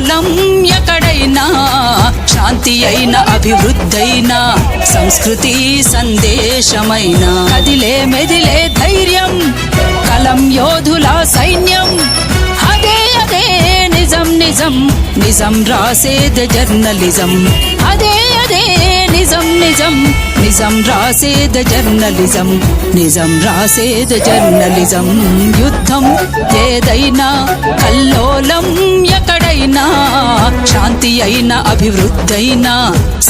కల్లోలం ఎక్కడైనా శాంతి అయిన అభివృద్ధైన సంస్కృతి సందేశమైన కదిలే మెదిలే ధైర్యం కలం యోధుల సైన్యం అదే అదే నిజం నిజం నిజం రాసేది జర్నలిజం అదే అదే నిజం నిజం నిజం రాసేది జర్నలిజం నిజం రాసేది జర్నలిజం యుద్ధం ఏదైనా కల్లోలం ఎక్కడైనా శాంతి అయిన అభివృద్ధైన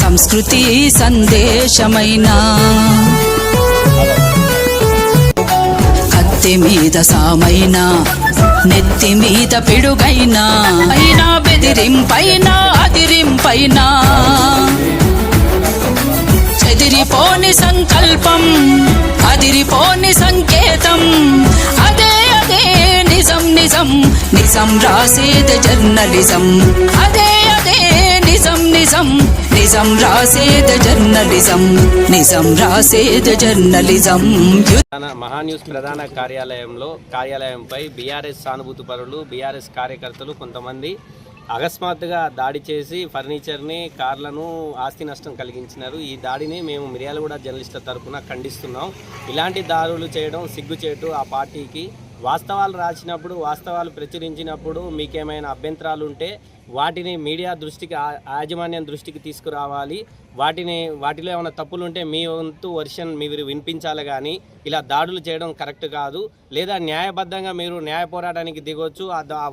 సంస్కృతి సందేశమైన కత్తి మీద సామైనా నెత్తి మీద పిడుగైనా అయినా బెదిరింపైనా అదిరింపైనా చెదిరిపోని సంకల్పం అదిరిపోని సంకేతం అదే అదే నిజం నిజం నిజం రాసేది జర్నలిజం అదే అదే నిజం నిజం నిజం రాసేది జర్నలిజం నిజం రాసేది జర్నలిజం. మహాన్యూస్ ప్రధాన కార్యాలయంపై బీఆర్ఎస్ సానుభూతి పరులు బీఆర్ఎస్ కార్యకర్తలు కొంతమంది అకస్మాత్తుగా దాడి చేసి ఫర్నిచర్ని కార్లను ఆస్తి నష్టం కలిగించినారు. ఈ దాడిని మేము మిర్యాలగూడ జర్నలిస్టుల తరఫున ఖండిస్తున్నాం. ఇలాంటి దాడులు చేయడం సిగ్గుచేటు. ఆ పార్టీకి వాస్తవాలు రాసినప్పుడు వాస్తవాలు ప్రచురించినప్పుడు మీకేమైనా అభ్యంతరాలు ఉంటే వాటిని మీడియా దృష్టికి యాజమాన్యం దృష్టికి తీసుకురావాలి. వాటిలో ఏమైనా తప్పులు ఉంటే మీ వంతు వర్షన్ మీరు వినిపించాలి. కానీ ఇలా దాడులు చేయడం కరెక్ట్ కాదు. లేదా న్యాయబద్ధంగా మీరు న్యాయ పోరాటానికి దిగొచ్చు.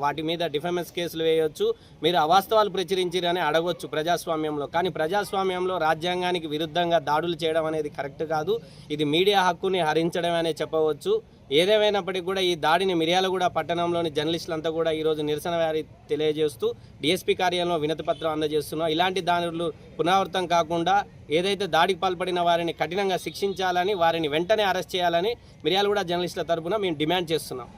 వాటి మీద డిఫెమెన్స్ కేసులు వేయవచ్చు. మీరు అవాస్తవాలు ప్రచురించారని అడగవచ్చు ప్రజాస్వామ్యంలో. కానీ ప్రజాస్వామ్యంలో రాజ్యాంగానికి విరుద్ధంగా దాడులు చేయడం అనేది కరెక్ట్ కాదు. ఇది మీడియా హక్కుని హరించడం అనే చెప్పవచ్చు. ఏదేమైనప్పటికీ కూడా ఈ దాడిని మిర్యాలగూడ పట్టణంలోని జర్నలిస్టులంతా కూడా ఈరోజు నిరసన వారి తెలియజేస్తూ డిఎస్పీ కార్యాలయంలో వినతిపత్రం అందజేస్తున్నాం. ఇలాంటి దాడులు పునరావృతం కాకుండా ఏదైతే దాడికి పాల్పడిన వారిని కఠినంగా శిక్షించాలని వారిని వెంటనే అరెస్ట్ చేయాలని మిర్యాలగూడ జర్నలిస్టుల తరఫున మేము డిమాండ్ చేస్తున్నాం.